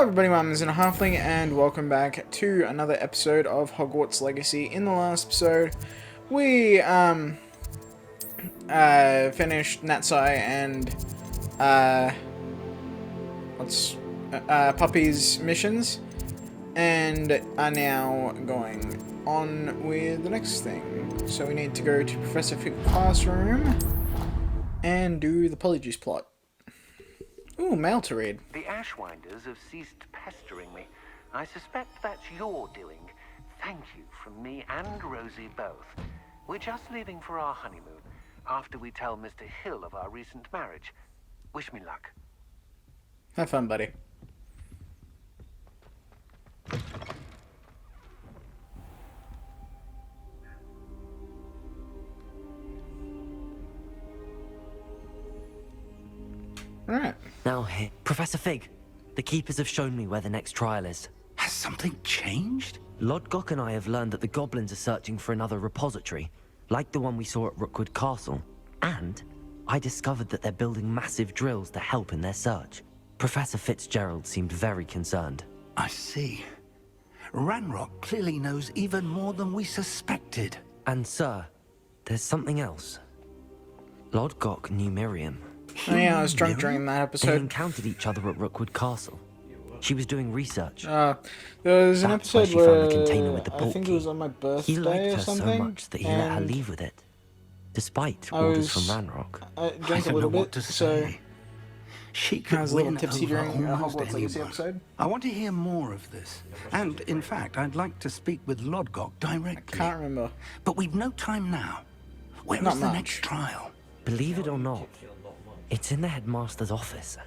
everybody, my name is Halfling, and welcome back to another episode of Hogwarts Legacy. In the last episode, we finished Natsai and Puppy's missions, and are now going on with the next thing. So we need to go to Professor Fick's classroom and do the Polyjuice plot. Ooh, mail to read. The Ashwinders have ceased pestering me. I suspect that's your doing. Thank you from me and Rosie both. We're just leaving for our honeymoon after we tell Mr. Hill of our recent marriage. Wish me luck. Have fun, buddy. Alright. Now, Professor Fig, the Keepers have shown me where the next trial is. Has something changed? Lodgok and I have learned that the goblins are searching for another repository, like the one we saw at Rookwood Castle. And I discovered that they're building massive drills to help in their search. Professor Fitzgerald seemed very concerned. I see. Ranrock clearly knows even more than we suspected. And sir, there's something else. Lodgok knew Miriam. Oh yeah, I was drunk during that They episode. encountered each other at Rookwood Castle. She was doing research. There was an That's why episode she found where the container with the I think it portkey. was on my He liked birthday or her something. so much that he let her and leave with it, despite I orders was- from Ranrock. I I drank a don't little know what bit, to so say. She I could was a little win tipsy over during a almost Hogwarts Legacy anyone. episode. I want to hear more of this. And in fact, I'd like to speak with Lodgok directly. Can't remember. But we've no time now. Where Not is the much. next trial? Believe it or not, it's in the headmaster's office.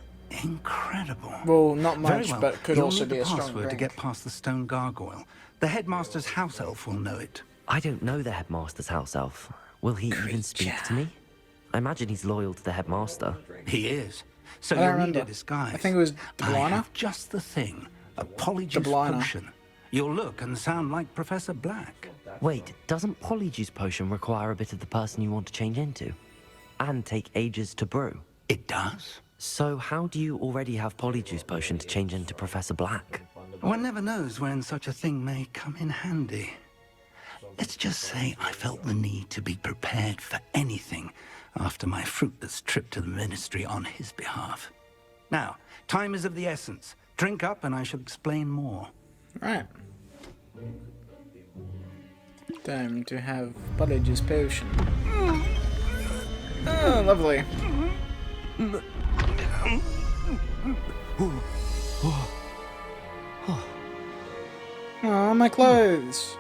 Incredible. Well, not Very much, well. but could You'll also need be the a strong password to drink. get past the stone gargoyle. The headmaster's house elf will know it. I don't know the headmaster's house elf. Will he even speak to me? I imagine he's loyal to the headmaster. He is. So I don't you'll need remember. a disguise. I think it was I Deblana. have just the thing. A polyjuice Deblana. potion. You'll look and sound like Professor Black. Wait, doesn't Polyjuice Potion require a bit of the person you want to change into? And take ages to brew? It does. So how do you already have Polyjuice Potion to change into Professor Black? One never knows when such a thing may come in handy. Let's just say I felt the need to be prepared for anything after my fruitless trip to the ministry on his behalf. Now, time is of the essence. Drink up and I shall explain more. Right. Time to have Polyjuice Potion. Oh, lovely. Oh, my clothes.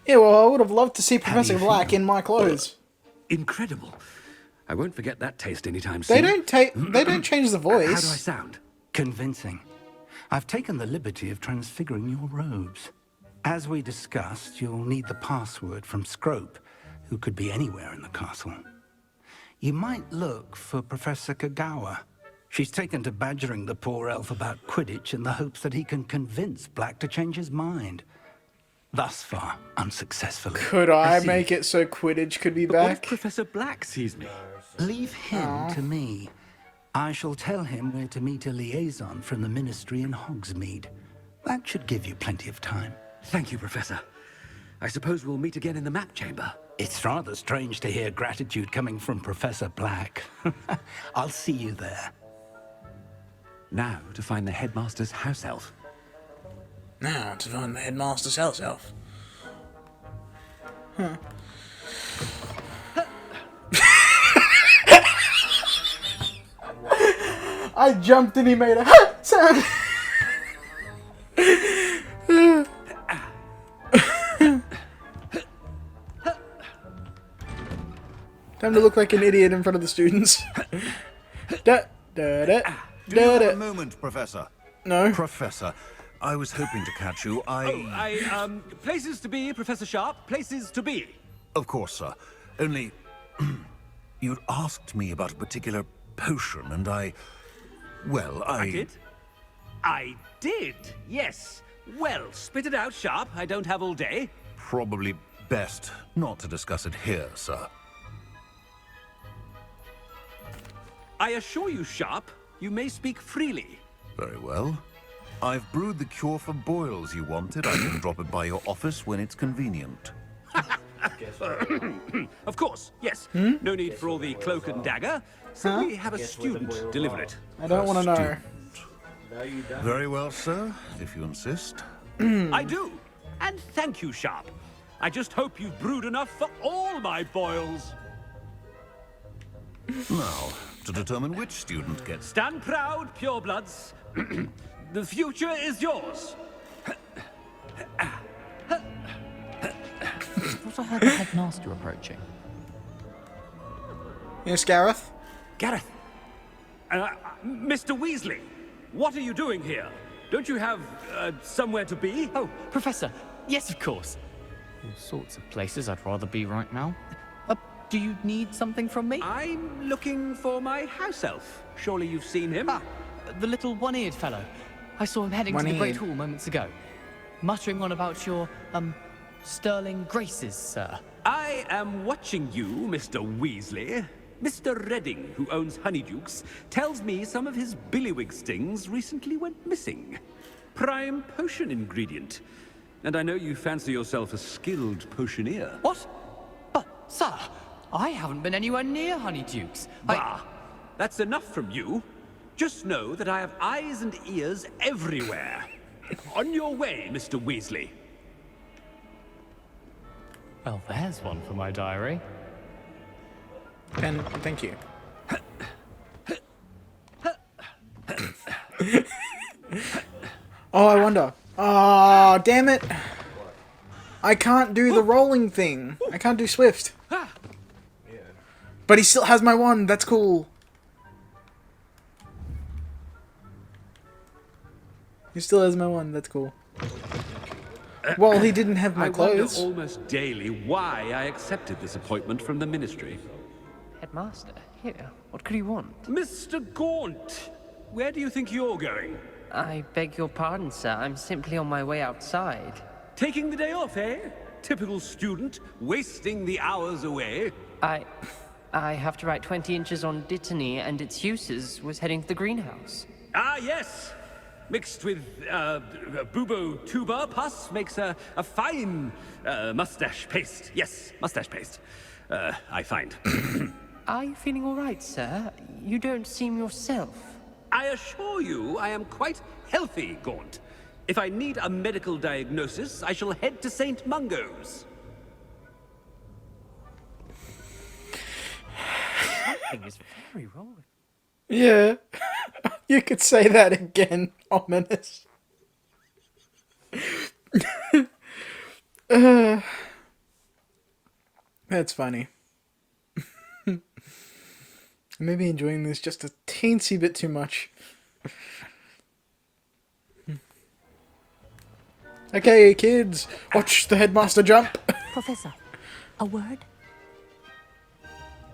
Yeah, well, I would have loved to see Professor Black in my clothes. Incredible. I won't forget that taste anytime They soon. don't change the How do I voice. sound? Convincing. I've taken the liberty of transfiguring your robes. As we discussed, you'll need the password from Scrope, who could be anywhere in the castle. You might look for Professor Kagawa. She's taken to badgering the poor elf about Quidditch in the hopes that he can convince Black to change his mind. Thus far, unsuccessfully. Could I see. make it so Quidditch could be But what if back? Professor Black sees me? Leave him to me. I shall tell him where to meet a liaison from the ministry in Hogsmeade. That should give you plenty of time. Thank you, Professor. I suppose we'll meet again in the map chamber. It's rather strange to hear gratitude coming from Professor Black. I'll see you there. Now to find the headmaster's house elf. Now to find the headmaster's house elf. Huh. I jumped and he made a sound. Time to look like an idiot in front of the students. Da, da, da, Do you da, have a da. moment, Professor? No. Professor, I was hoping to catch you. Places to be, Professor Sharp. Places to be. Of course, sir. Only... you'd asked me about a particular potion, and well, I did, yes. Well, spit it out, Sharp. I don't have all day. Probably best not to discuss it here, sir. I assure you, Sharp, you may speak freely. Very well. I've brewed the cure for boils you wanted. I can drop it by your office when it's convenient. Of course, yes. No need for all the cloak and dagger. Simply have a student deliver it. I don't want to know. Very well, sir, if you insist. I do. And thank you, Sharp. I just hope you've brewed enough for all my boils. Now, to determine which student gets... Stand proud, purebloods. The future is yours. Thought I heard the headmaster approaching. Yes, Gareth? Gareth. Mr. Weasley, what are you doing here? Don't you have somewhere to be? Oh, Professor. Yes, of course. All sorts of places I'd rather be right now. Do you need something from me? I'm looking for my house elf. Surely you've seen him. Ah, the little one-eared fellow. I saw him heading to the Great Hall moments ago. Muttering on about your, sterling graces, sir. I am watching you, Mr. Weasley. Mr. Redding, who owns Honeydukes, tells me some of his billywig stings recently went missing. Prime potion ingredient. And I know you fancy yourself a skilled potioneer. What? But, sir, I haven't been anywhere near Honeydukes. Bah! That's enough from you. Just know that I have eyes and ears everywhere. On your way, Mr. Weasley. Well, there's one for my diary. Pen, thank you. Oh, I wonder. Oh, damn it. I can't do the rolling thing. I can't do Swift. But he still has my wand. That's cool. He still has my wand. That's cool. Well, he didn't have my clothes. I wonder almost daily why I accepted this appointment from the Ministry. Headmaster, here. What could you want? Mr. Gaunt, where do you think you're going? I beg your pardon, sir. I'm simply on my way outside. Taking the day off, eh? Typical student, wasting the hours away. I have to write 20 inches on Dittany and its uses. Was heading to the greenhouse. Ah, yes. Mixed with bubo tuber pus makes a fine mustache paste. Yes, mustache paste. I find. Are you feeling all right, sir? You don't seem yourself. I assure you I am quite healthy, Gaunt. If I need a medical diagnosis, I shall head to St. Mungo's. Something is very wrong with Yeah. You could say that again, ominous. That's funny. Maybe enjoying this just a teensy bit too much. Okay, kids, watch the headmaster jump. Professor, a word?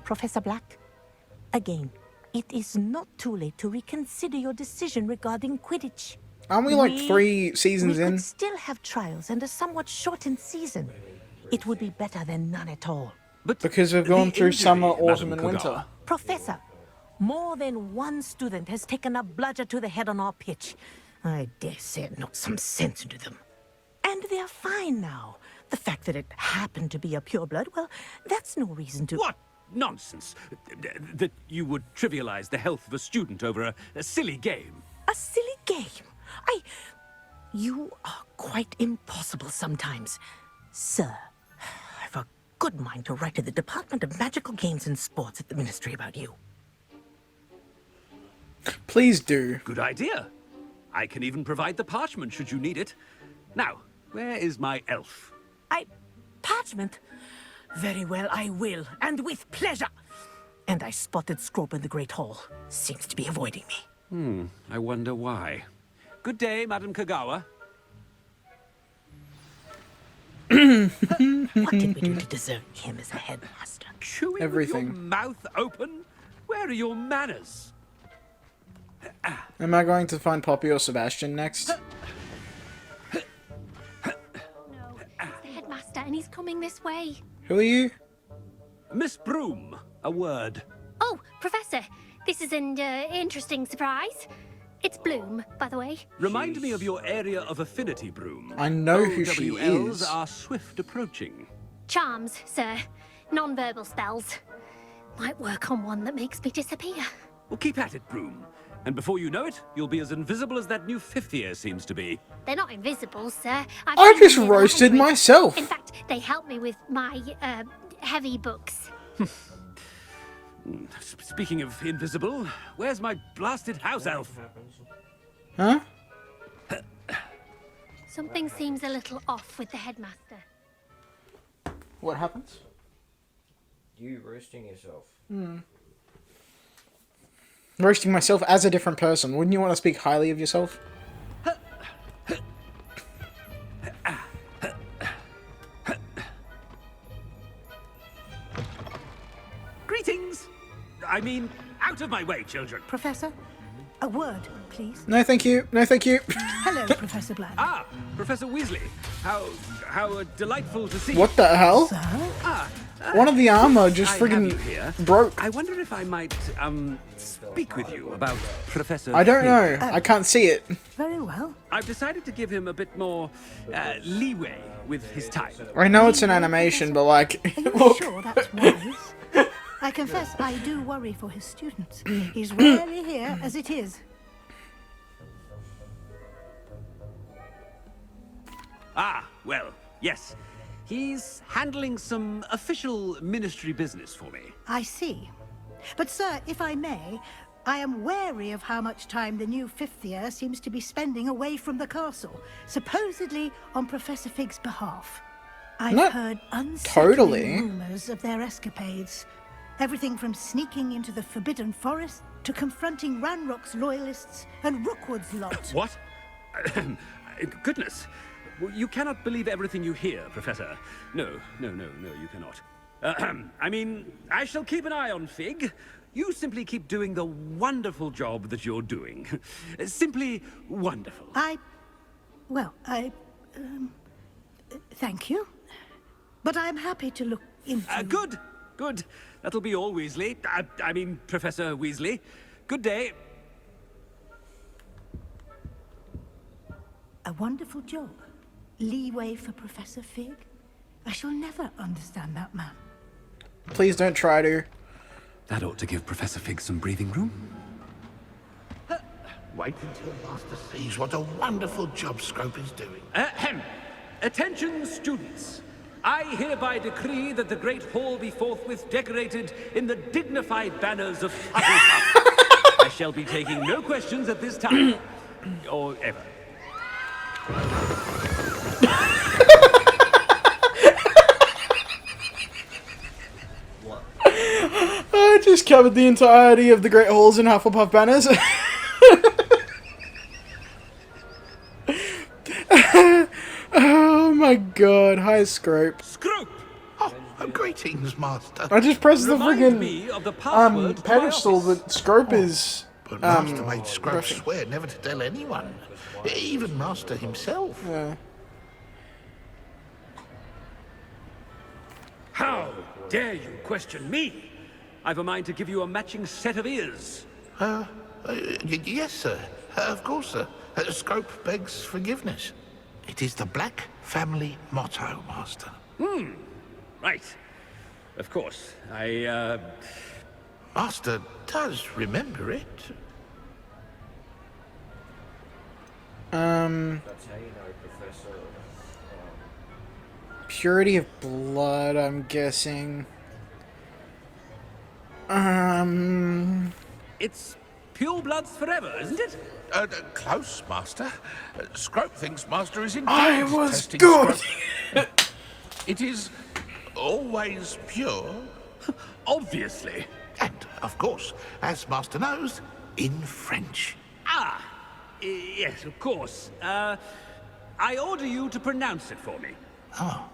Professor Black, again, it is not too late to reconsider your decision regarding Quidditch. Aren't we like 3 seasons we in? could still have trials and a somewhat shortened season. It would be better than none at all. But Because we've gone the through injury, summer, Madam autumn, and Kagawa. winter. Professor, more than one student has taken a bludger to the head on our pitch. I dare say it knocked some sense into them. And they're fine now. The fact that it happened to be a pureblood, well, that's no reason to... What nonsense! That you would trivialize the health of a student over a silly game. A silly game? You are quite impossible sometimes. Sir, I've a good mind to write to the Department of Magical Games and Sports at the Ministry about you. Please do. Good idea. I can even provide the parchment should you need it. Now, where is my elf? Parchment? Very well, I will, and with pleasure. And I spotted Scrope in the Great Hall. Seems to be avoiding me. I wonder why. Good day, Madam Kagawa. What did we do to deserve him as a headmaster? Chewing Everything. with your mouth open? Where are your manners? Am I going to find Poppy or Sebastian next? No, it's the headmaster, and he's coming this way. Who are you? Miss Broom, a word. Oh, Professor, this is an interesting surprise. It's Bloom, by the way. Remind me of your area of affinity, Broom. I know who she OWLs is. are swift approaching. Charms, sir. Non-verbal spells. Might work on one that makes me disappear. Well, keep at it, Broom. And before you know it, you'll be as invisible as that new fifth year seems to be. They're not invisible, sir. I just roasted myself. In fact, they help me with my, heavy books. Speaking of invisible, where's my blasted house elf? Huh? Something seems a little off with the headmaster. What happens? You roasting yourself. Roasting myself as a different person. Wouldn't you want to speak highly of yourself? Greetings! I mean, out of my way, children. Professor, a word, please. No, thank you. No, thank you. Hello, Professor Black. Ah, Professor Weasley. How delightful to see you. What the hell? Sir? One of the armor just I have you friggin' here. broke. I wonder if I might, speak with you about Professor I don't Fig. know. I can't see it. Very well. I've decided to give him a bit more, leeway with his time. I know it's an animation, but like, Are you look. sure that's wise? I confess I do worry for his students. He's rarely here as it is. Ah, well, yes. He's handling some official ministry business for me. I see. But sir, if I may, I am wary of how much time the new fifth year seems to be spending away from the castle, supposedly on Professor Fig's behalf. I've Not heard unsettling totally. rumors of their escapades. Everything from sneaking into the Forbidden Forest to confronting Ranrock's loyalists and Rookwood's lot. What? Goodness. Well, you cannot believe everything you hear, Professor. No, you cannot. I mean, I shall keep an eye on Fig. You simply keep doing the wonderful job that you're doing. Simply wonderful. Thank you. But I'm happy to look into... Good. That'll be all, Weasley. I mean, Professor Weasley. Good day. A wonderful job. Leeway for Professor Fig. I shall never understand that man. Please don't try to. That ought to give Professor Fig some breathing room. Wait until Master sees what a wonderful job Scrope is doing. Attention, students. I hereby decree that the Great Hall be forthwith decorated in the dignified banners of Hufflepuff. I shall be taking no questions at this time. Or ever. I just covered the entirety of the Great Halls and Hufflepuff banners. Oh my god, hi Scrope. Scrope! Oh, greetings, Master. I just pressed the Remind me of the password to my pedestal office. that Scrope is But Master made Scrope swear never to tell anyone. Even Master himself. Yeah. How dare you question me? I've a mind to give you a matching set of ears. Yes, sir. Of course, sir. Scrope begs forgiveness. It is the Black family motto, Master. Right. Of course. Master does remember it. That's how you know, Professor. Purity of blood, I'm guessing. It's pure bloods forever, isn't it? Close, Master. Scrope thinks Master is in I fact was testing good. Scrope. It is always pure. Obviously. And, of course, as Master knows, in French. Yes, of course. I order you to pronounce it for me. Oh,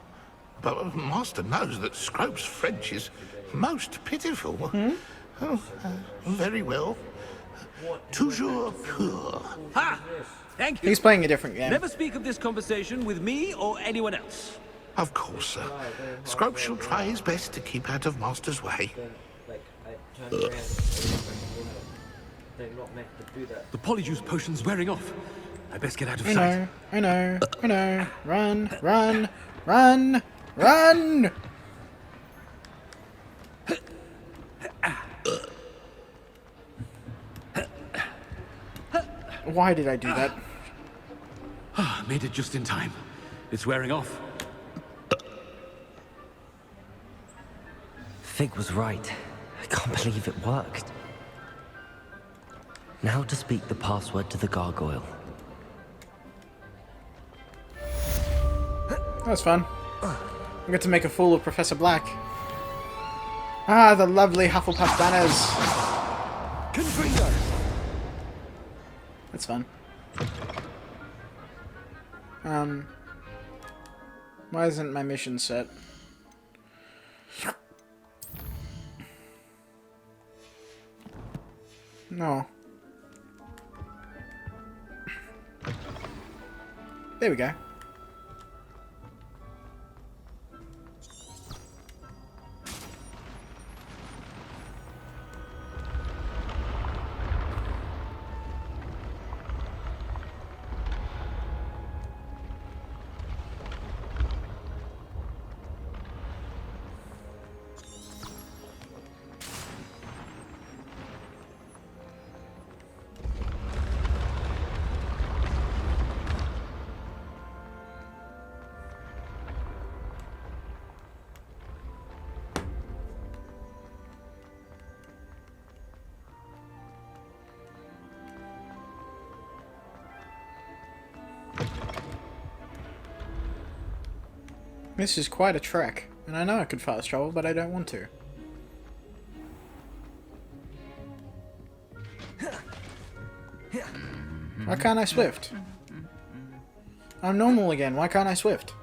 but Master knows that Scrope's French is most pitiful. Oh, very well. Toujours pur. Ha! Thank you. He's playing a different game. Never speak of this conversation with me or anyone else. Of course, sir. Scrope shall try his best to keep out of Master's way. Like, I turned around. They're not meant to do that. The polyjuice potion's wearing off. I best get out of I sight. know, I know, I know. Run, run, run, run! Why did I do that? Made it just in time. It's wearing off. Fig was right. I can't believe it worked. Now to speak the password to the gargoyle. That was fun. I got to make a fool of Professor Black. Ah, the lovely Hufflepuff banners. Confringo! That's fun. Why isn't my mission set? No. There we go. This is quite a trek, and I know I could fast travel, but I don't want to. Why can't I swift? I'm normal again, why can't I swift?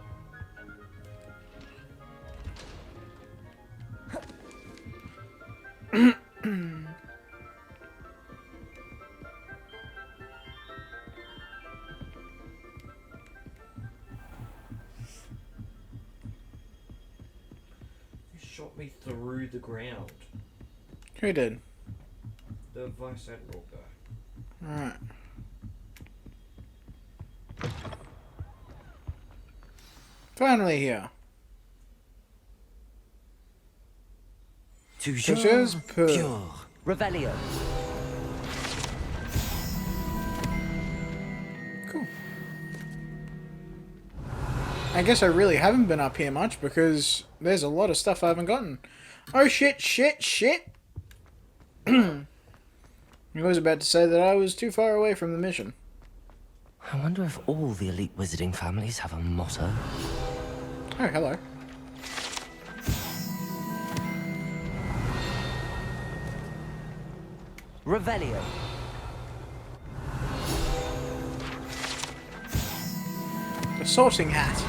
Shot me through the ground. Who did? The Vice Admiral guy. Alright. Finally here. Toujours pure. pure. Revelio. Cool. I guess I really haven't been up here much because there's a lot of stuff I haven't gotten. Oh shit, shit, shit! I was about to say that I was too far away from the mission. I wonder if all the elite wizarding families have a motto. Oh, hello. Revelio. The sorting hat.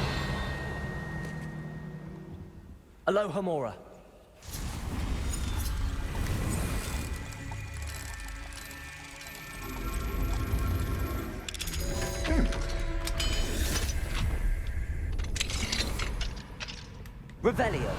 Alohomora. Revelio.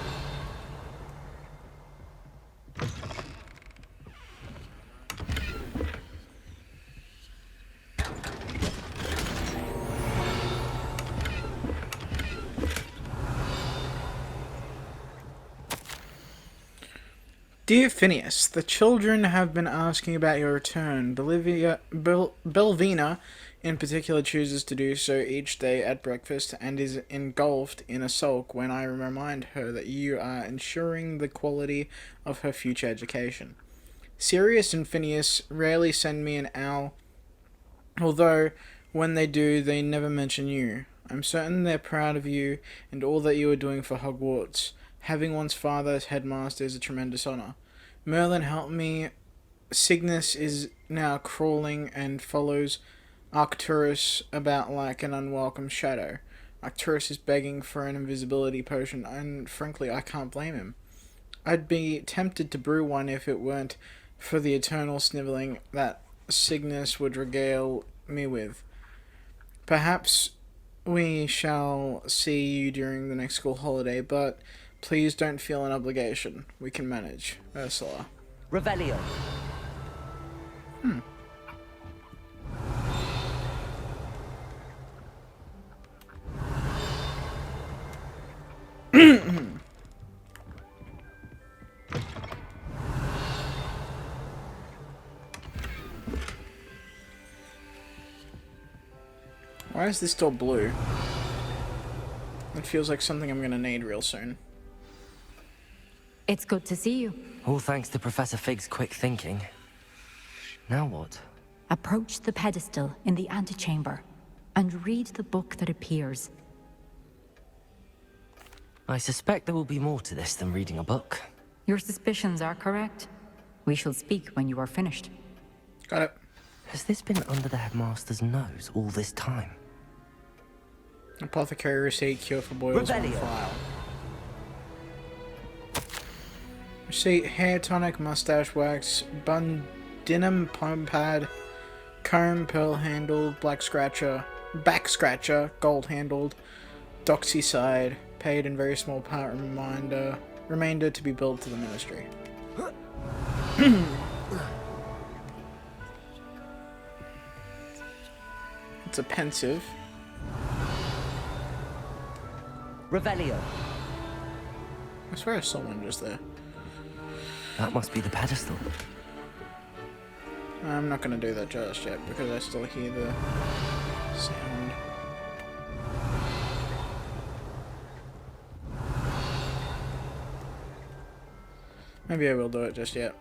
Dear Phineas, the children have been asking about your return. Belvina, in particular, chooses to do so each day at breakfast and is engulfed in a sulk when I remind her that you are ensuring the quality of her future education. Sirius and Phineas rarely send me an owl, although when they do, they never mention you. I'm certain they're proud of you and all that you are doing for Hogwarts. Having one's father as headmaster is a tremendous honour. Merlin helped me. Cygnus is now crawling and follows Arcturus about like an unwelcome shadow. Arcturus is begging for an invisibility potion, and frankly, I can't blame him. I'd be tempted to brew one if it weren't for the eternal snivelling that Cygnus would regale me with. Perhaps we shall see you during the next school holiday, but please don't feel an obligation. We can manage. Ursula. Revelio. Why is this door blue? It feels like something I'm gonna need real soon. It's good to see you. All thanks to Professor Fig's quick thinking. Now what? Approach the pedestal in the antechamber and read the book that appears. I suspect there will be more to this than reading a book. Your suspicions are correct. We shall speak when you are finished. Got it. Has this been under the headmaster's nose all this time? Apothecary receipt, cure for boils on Rebellion. file. Receipt, hair tonic, mustache wax, bundinum palm pad, comb, pearl handled, black scratcher, back scratcher, gold handled, doxyside, paid in very small part, remainder to be billed to the ministry. It's a pensive. Revelio. I swear I saw one just there. That must be the pedestal. I'm not gonna do that just yet because I still hear the sound. Maybe I will do it just yet.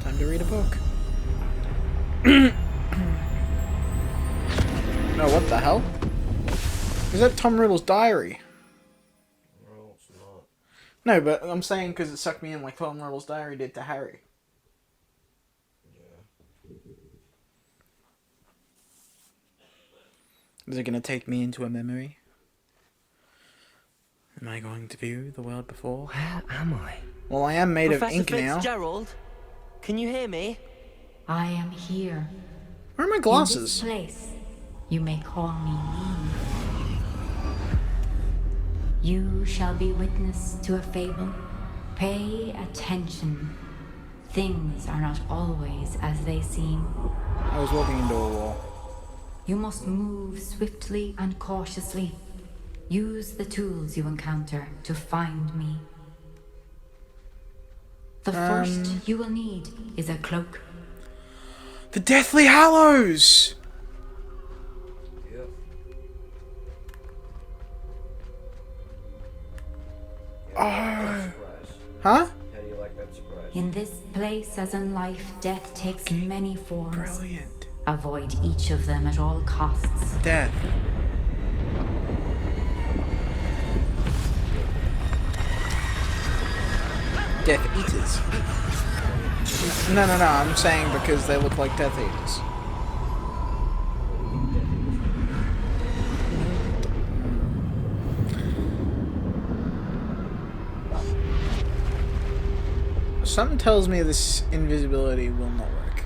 Time to read a book. No, what the hell? Is that Tom Riddle's diary? No, it's not. No, but I'm saying because it sucked me in like Tom Riddle's diary did to Harry. Yeah. Is it going to take me into a memory? Am I going to view the world before? Where am I? Well, I am made Professor of ink now. Fitzgerald, can you hear me? I am here. Where are my In glasses? this place, you may call me Mimi. You shall be witness to a fable. Pay attention. Things are not always as they seem. I was walking into a wall. You must move swiftly and cautiously. Use the tools you encounter to find me. The first you will need is a cloak. The Deathly Hallows! Yep. Oh. Surprise. Huh? How do you like that surprise? In this place, as in life, death takes many forms. Brilliant. Avoid each of them at all costs. Death. Death Eaters. No, I'm saying because they look like Death Eaters. Something tells me this invisibility will not work.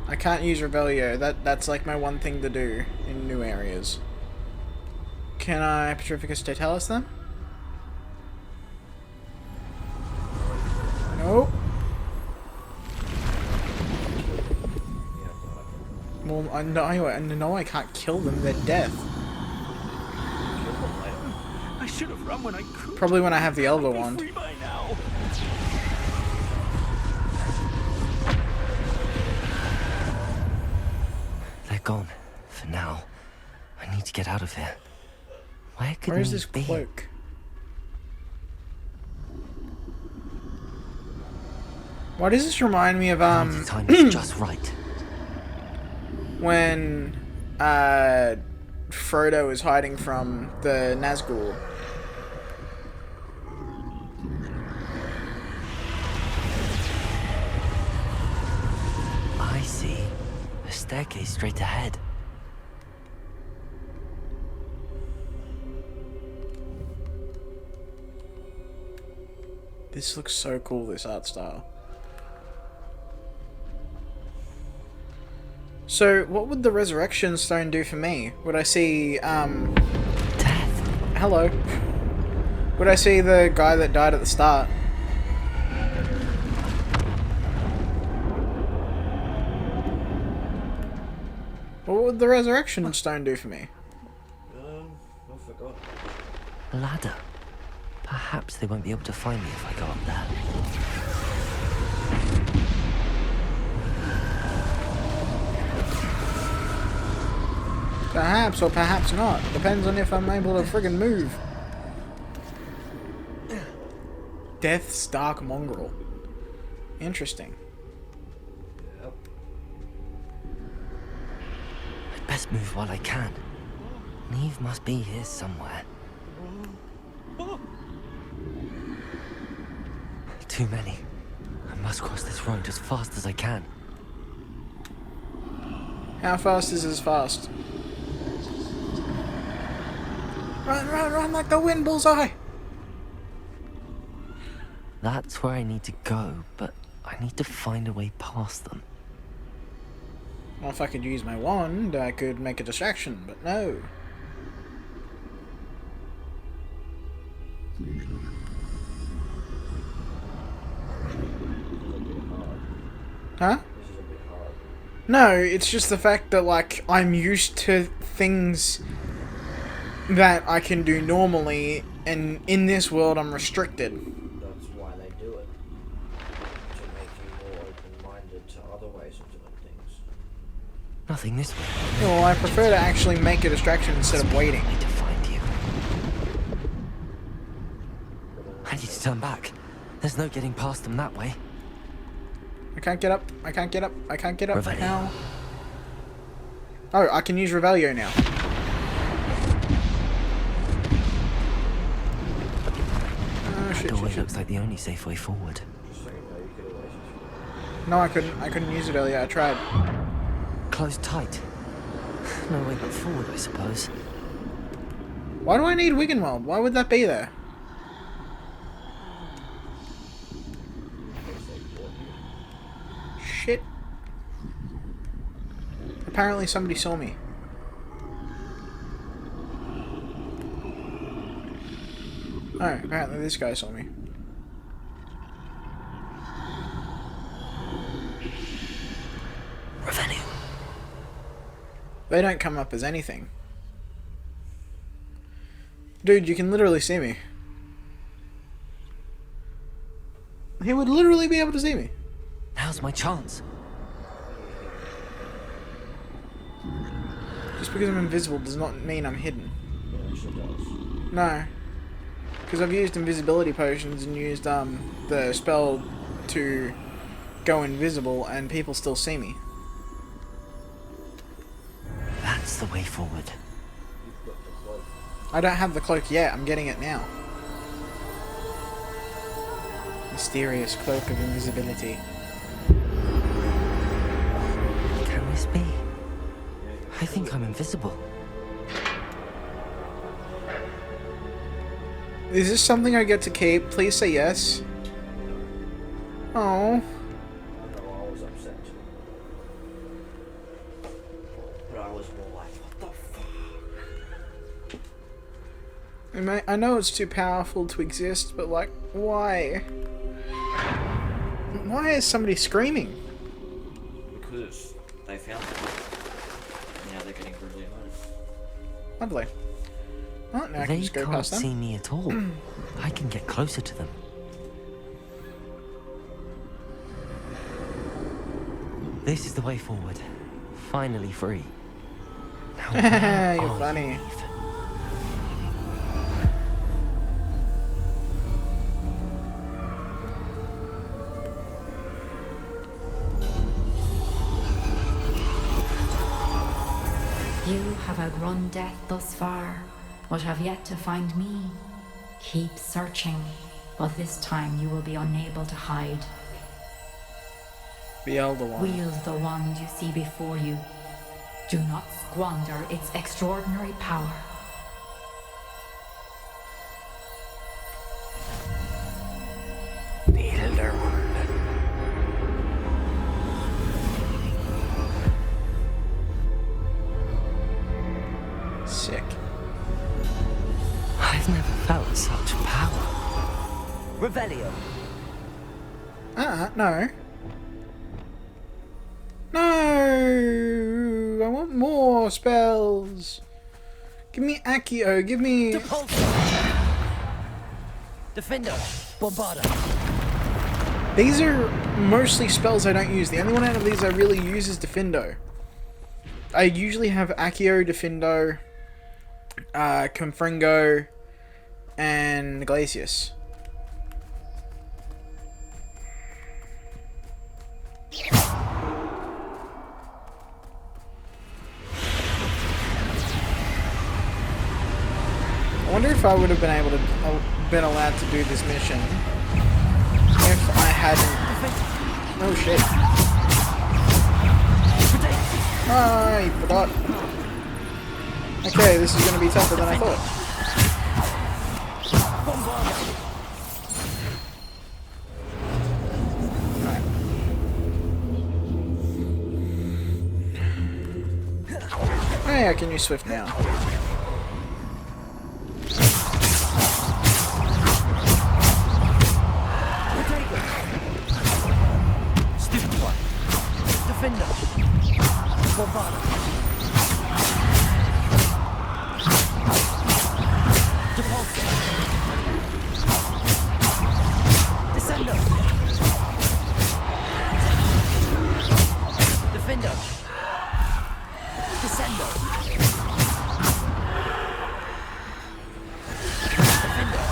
I can't use Revelio. That's like my one thing to do in new areas. Can I Petrificus Totalis them? Nope. Well, I know I can't kill them. They're death. I should have run when I could. Probably when I have the Elder Wand. Free by now. They're gone. For now. I need to get out of here. Where could Where's Mimi this be? cloak? Why does this remind me of The time is just right. when Frodo is hiding from the Nazgul? I see. A staircase straight ahead. This looks so cool, this art style. So, what would the Resurrection Stone do for me? Would I see, Death. Hello. Would I see the guy that died at the start? What would the resurrection stone do for me? I forgot. Ladder. Perhaps they won't be able to find me if I go up there. Perhaps or perhaps not. Depends on if I'm able to friggin' move. Death's Dark Mongrel. Interesting. Yep. I'd best move while I can. Neve must be here somewhere. Too many. I must cross this road as fast as I can. How fast is as fast? Run, run, run like the wind, bullseye! That's where I need to go, but I need to find a way past them. Well, if I could use my wand, I could make a distraction, but no. Huh? No, it's just the fact that, like, I'm used to things that I can do normally, and in this world I'm restricted. That's why they do it. To make you more open-minded to other ways of doing things. Nothing this way. Well, I prefer to actually make a distraction instead of waiting. To find you. I need to turn back. There's no getting past them that way. I can't get up. I can't get up. I can't get up. Revelio. How? Oh, I can use Revelio now. Oh, shit, Doorway shit, looks shit. like the only safe way forward. No, I couldn't. I couldn't use it earlier. I tried. Closed tight. No way but forward, I suppose. Why do I need Wiggenweld? Why would that be there? Shit. Apparently somebody saw me. Oh, apparently this guy saw me. Revelio. They don't come up as anything. Dude, you can literally see me. He would literally be able to see me. Now's my chance. Just because I'm invisible does not mean I'm hidden. No. Because I've used invisibility potions and used the spell to go invisible and people still see me. That's the way forward. I don't have the cloak yet, I'm getting it now. Mysterious cloak of invisibility. Can this be? I think I'm invisible. Is this something I get to keep? Please say yes. Oh. I know I was upset. But I was more like, what the fuck? I know it's too powerful to exist, but like, why? Why is somebody screaming? Because they found it. Now they're getting brutally murdered. Lovely. Oh, now I can They just go can't past them. see me at all. I can get closer to them. This is the way forward. Finally free. Now, where You're are funny. you, Eve? You have outrun death thus far, but have yet to find me. Keep searching, but this time you will be unable to hide. The Elder One. Wield the wand you see before you. Do not squander its extraordinary power. The Elder One. Sick. I've never felt such power. Revelio. No. No! I want more spells. Give me Accio. Give me... Defender. Bombarda. These are mostly spells I don't use. The only one out of these I really use is Defendo. I usually have Accio, Defendo, Confringo, and Glacius. I wonder if I would have been allowed to do this mission if I hadn't. Oh shit! I forgot. Okay, this is going to be tougher than I thought. Right. Oh yeah, I can use Swift now. Defender. Bombarda. Depulso. Descendo. Defender. Descendo. Defender.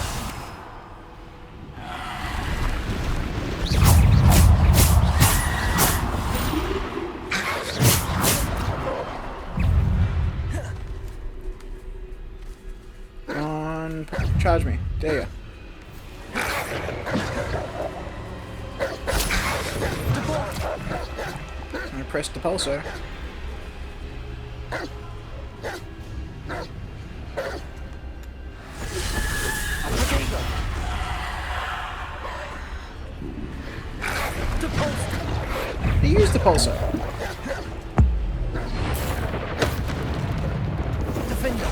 Charge me. There you go. I pressed the pulsar. He used the pulsar. Defender.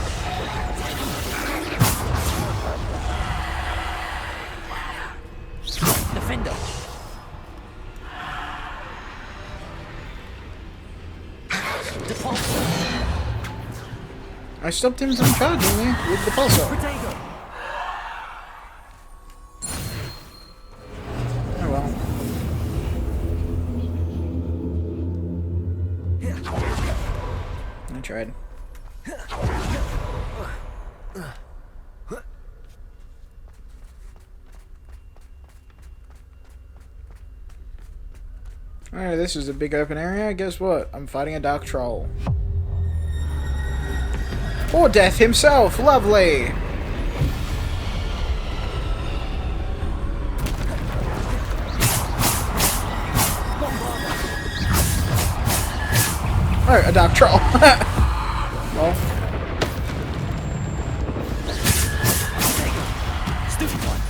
Defender. Depulso. I stopped him from charging me with the pulsar. Oh well. I tried. Alright, this is a big open area. Guess what? I'm fighting a dark troll. Or Death himself! Lovely! Oh, a dark troll. Well. Stupid one.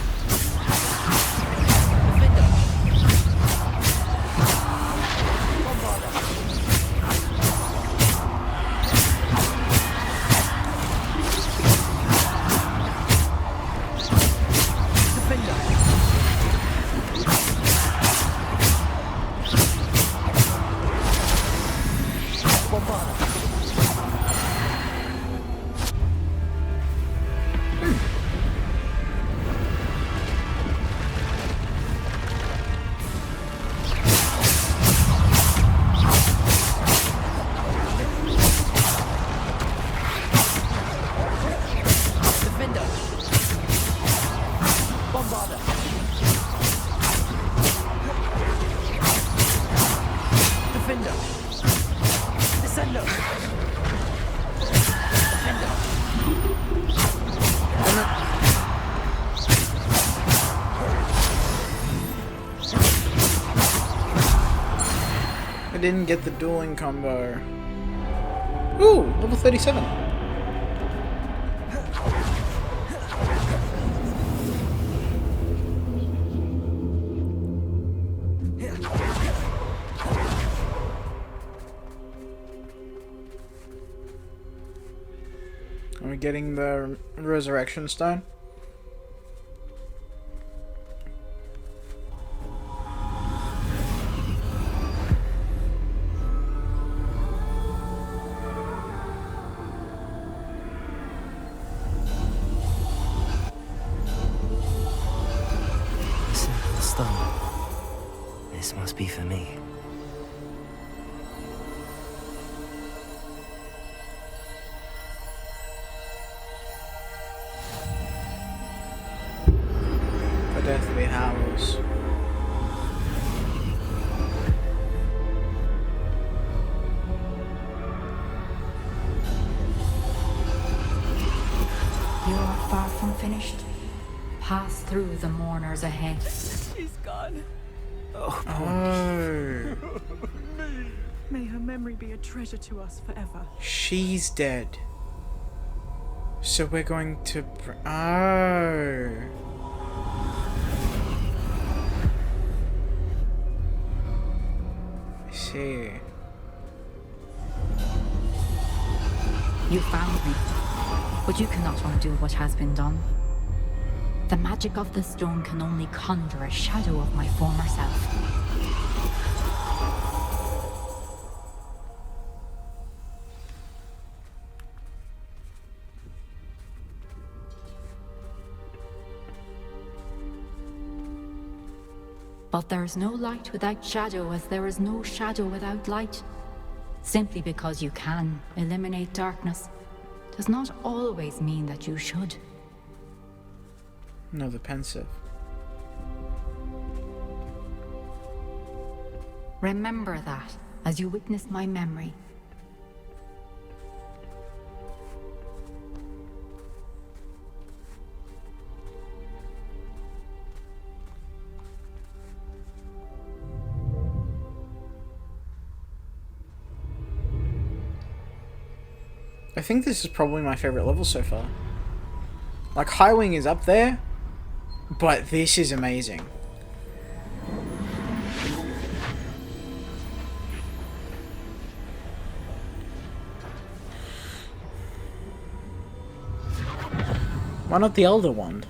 I didn't get the dueling combo. Ooh, level 37. Are we getting the resurrection stone? stone. This must be for me. The Deathly Hallows. You are far from finished. Pass through the mourners ahead. She's gone. Oh. May her memory be a treasure to us forever. She's dead. So we're going to... Oh. I see. You found me, but you cannot undo what has been done. The magic of the stone can only conjure a shadow of my former self. But there is no light without shadow, as there is no shadow without light. Simply because you can eliminate darkness does not always mean that you should. Another pensive. Remember that as you witness my memory. I think this is probably my favorite level so far. Like, Highwing is up there, but this is amazing. Why not the Elder Wand?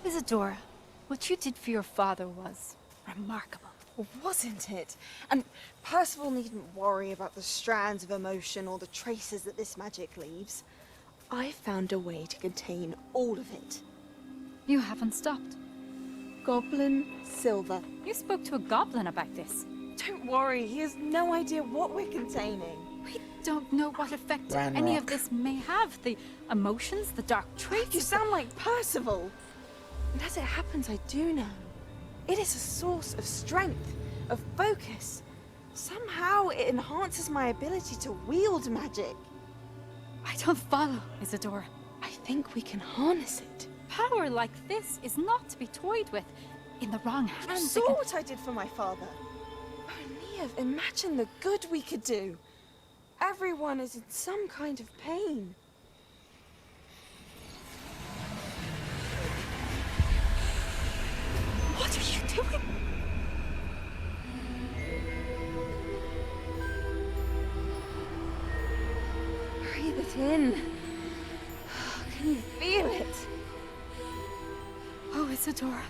Isadora, what you did for your father was remarkable. Wasn't it? And Percival needn't worry about the strands of emotion or the traces that this magic leaves. I found a way to contain all of it. You haven't stopped. Goblin Silver. You spoke to a goblin about this. Don't worry, he has no idea what we're containing. We don't know what effect Ranrock. any of this may have. The emotions, the dark traits. You sound like Percival. And as it happens, I do know. It is a source of strength, of focus. Somehow it enhances my ability to wield magic. I don't follow, Isadora. I think we can harness it. Power like this is not to be toyed with. In the wrong You hands, saw what I did for my father. Oh, Neve, imagine the good we could do. Everyone is in some kind of pain. What are you doing? Breathe it in. Can you feel it? Oh, Isadora.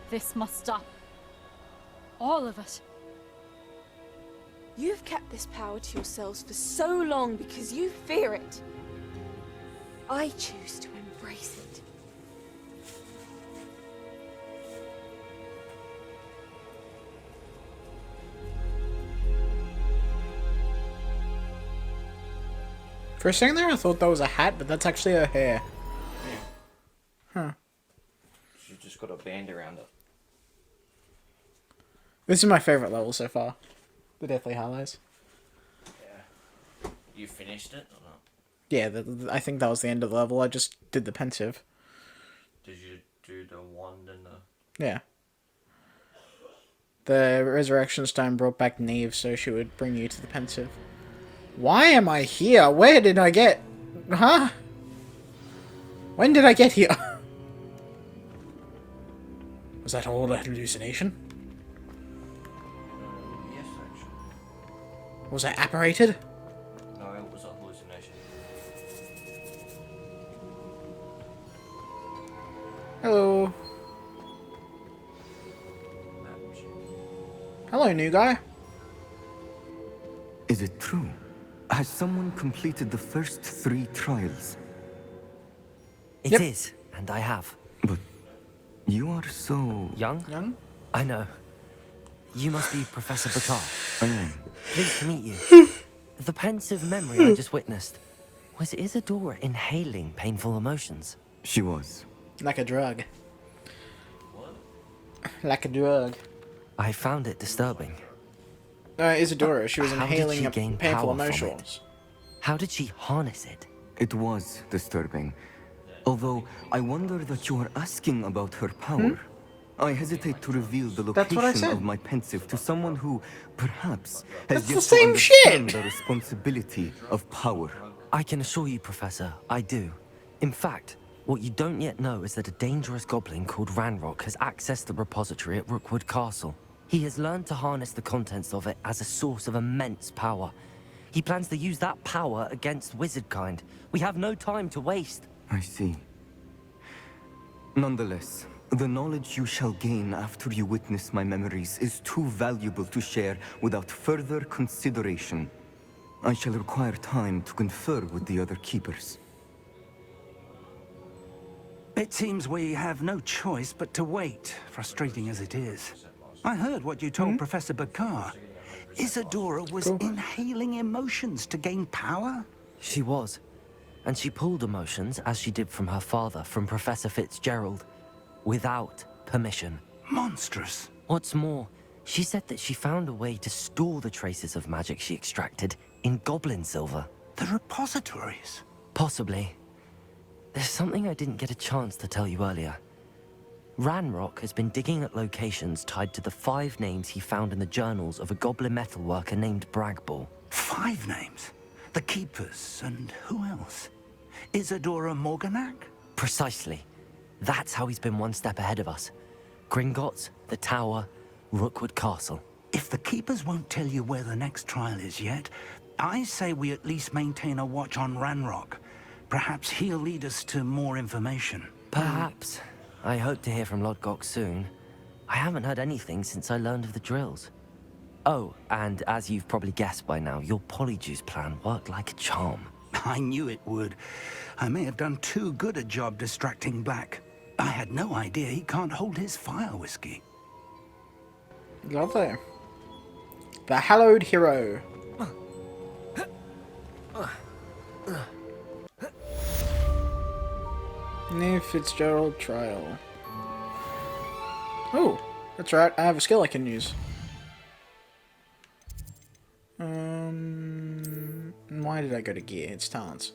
This must stop. All of it. You've kept this power to yourselves for so long because you fear it. I choose to embrace it. For a second there, I thought that was a hat, but that's actually her hair. Huh. She's just got a band around it. This is my favorite level so far. The Deathly Hallows. Yeah. You finished it or not? Yeah, I think that was the end of the level. I just did the pensive. Did you do the wand and the... Yeah. The Resurrection Stone brought back Neve so she would bring you to the pensive. Why am I here? Where did I get... Huh? When did I get here? Was that all a hallucination? Yes, actually. Was I apparated? No, it was a hallucination. Hello. Hello, new guy. Is it true? Has someone completed the first 3 trials? It is, and I have. But you are so... Young? Young? I know. You must be Professor Bakar. I am. Pleased to meet you. The pensive memory I just witnessed. Was Isadora inhaling painful emotions? She was. Like a drug. Like a drug. I found it disturbing. Isadora, she was How did inhaling she a gain painful power from emotions. How did she harness it? It was disturbing. Although, I wonder that you are asking about her power. I hesitate to reveal the That's what I location said. of my pensive to someone who, perhaps, That's has the yet to same understand shit. the responsibility of power. I can assure you, Professor, I do. In fact, what you don't yet know is that a dangerous goblin called Ranrock has accessed the repository at Rookwood Castle. He has learned to harness the contents of it as a source of immense power. He plans to use that power against wizardkind. We have no time to waste. I see. Nonetheless, the knowledge you shall gain after you witness my memories is too valuable to share without further consideration. I shall require time to confer with the other keepers. It seems we have no choice but to wait, frustrating as it is. I heard what you told Professor Bakar. Isadora was inhaling emotions to gain power? She was. And she pulled emotions, as she did from her father, from Professor Fitzgerald, without permission. Monstrous. What's more, she said that she found a way to store the traces of magic she extracted in goblin silver. The repositories? Possibly. There's something I didn't get a chance to tell you earlier. Ranrock has been digging at locations tied to the 5 names he found in the journals of a goblin metalworker named Bragball. 5 names? The Keepers, and who else? Isadora Morganac? Precisely. That's how he's been one step ahead of us. Gringotts, the Tower, Rookwood Castle. If the Keepers won't tell you where the next trial is yet, I say we at least maintain a watch on Ranrock. Perhaps he'll lead us to more information. Perhaps. I hope to hear from Lodgok soon. I haven't heard anything since I learned of the drills. Oh, and as you've probably guessed by now, your polyjuice plan worked like a charm. I knew it would. I may have done too good a job distracting Black. I had no idea he can't hold his fire whiskey. Lovely. The Hallowed Hero. New Fitzgerald trial. Oh, that's right. I have a skill I can use. Why did I go to gear? It's talents.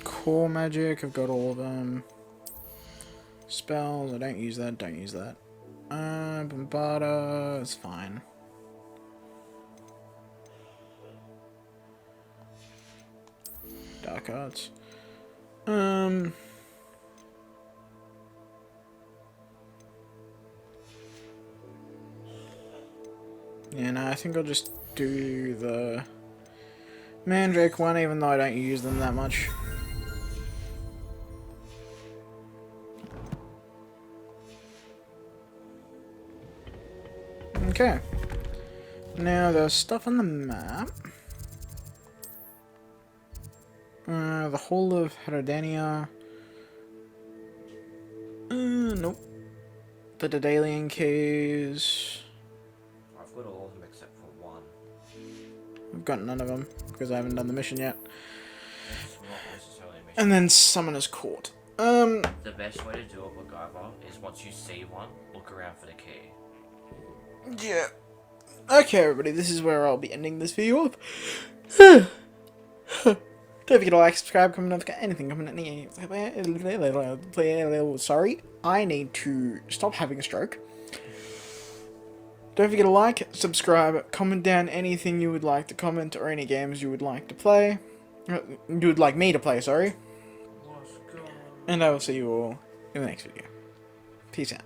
Core magic. I've got all of them. Spells. I don't use that. Don't use that. Bombarda. It's fine. Dark arts. Yeah, no, I think I'll just do the Mandrake one, even though I don't use them that much. Okay. Now there's stuff on the map. The whole of Herodania. Nope. The Daedalian Caves. I've got all of them except for one. I've got none of them because I haven't done the mission yet. It's not necessarily a mission. And then Summoner's Court. The best way to do it with Gaiva is once you see one, look around for the key. Yeah. Okay, everybody, this is where I'll be ending this video up. Don't forget to like, subscribe, comment, notify, anything, comment, any. Sorry, I need to stop having a stroke. Don't forget to like, subscribe, comment down anything you would like to comment, or any games you would like to play. You would like me to play, sorry. And I will see you all in the next video. Peace out.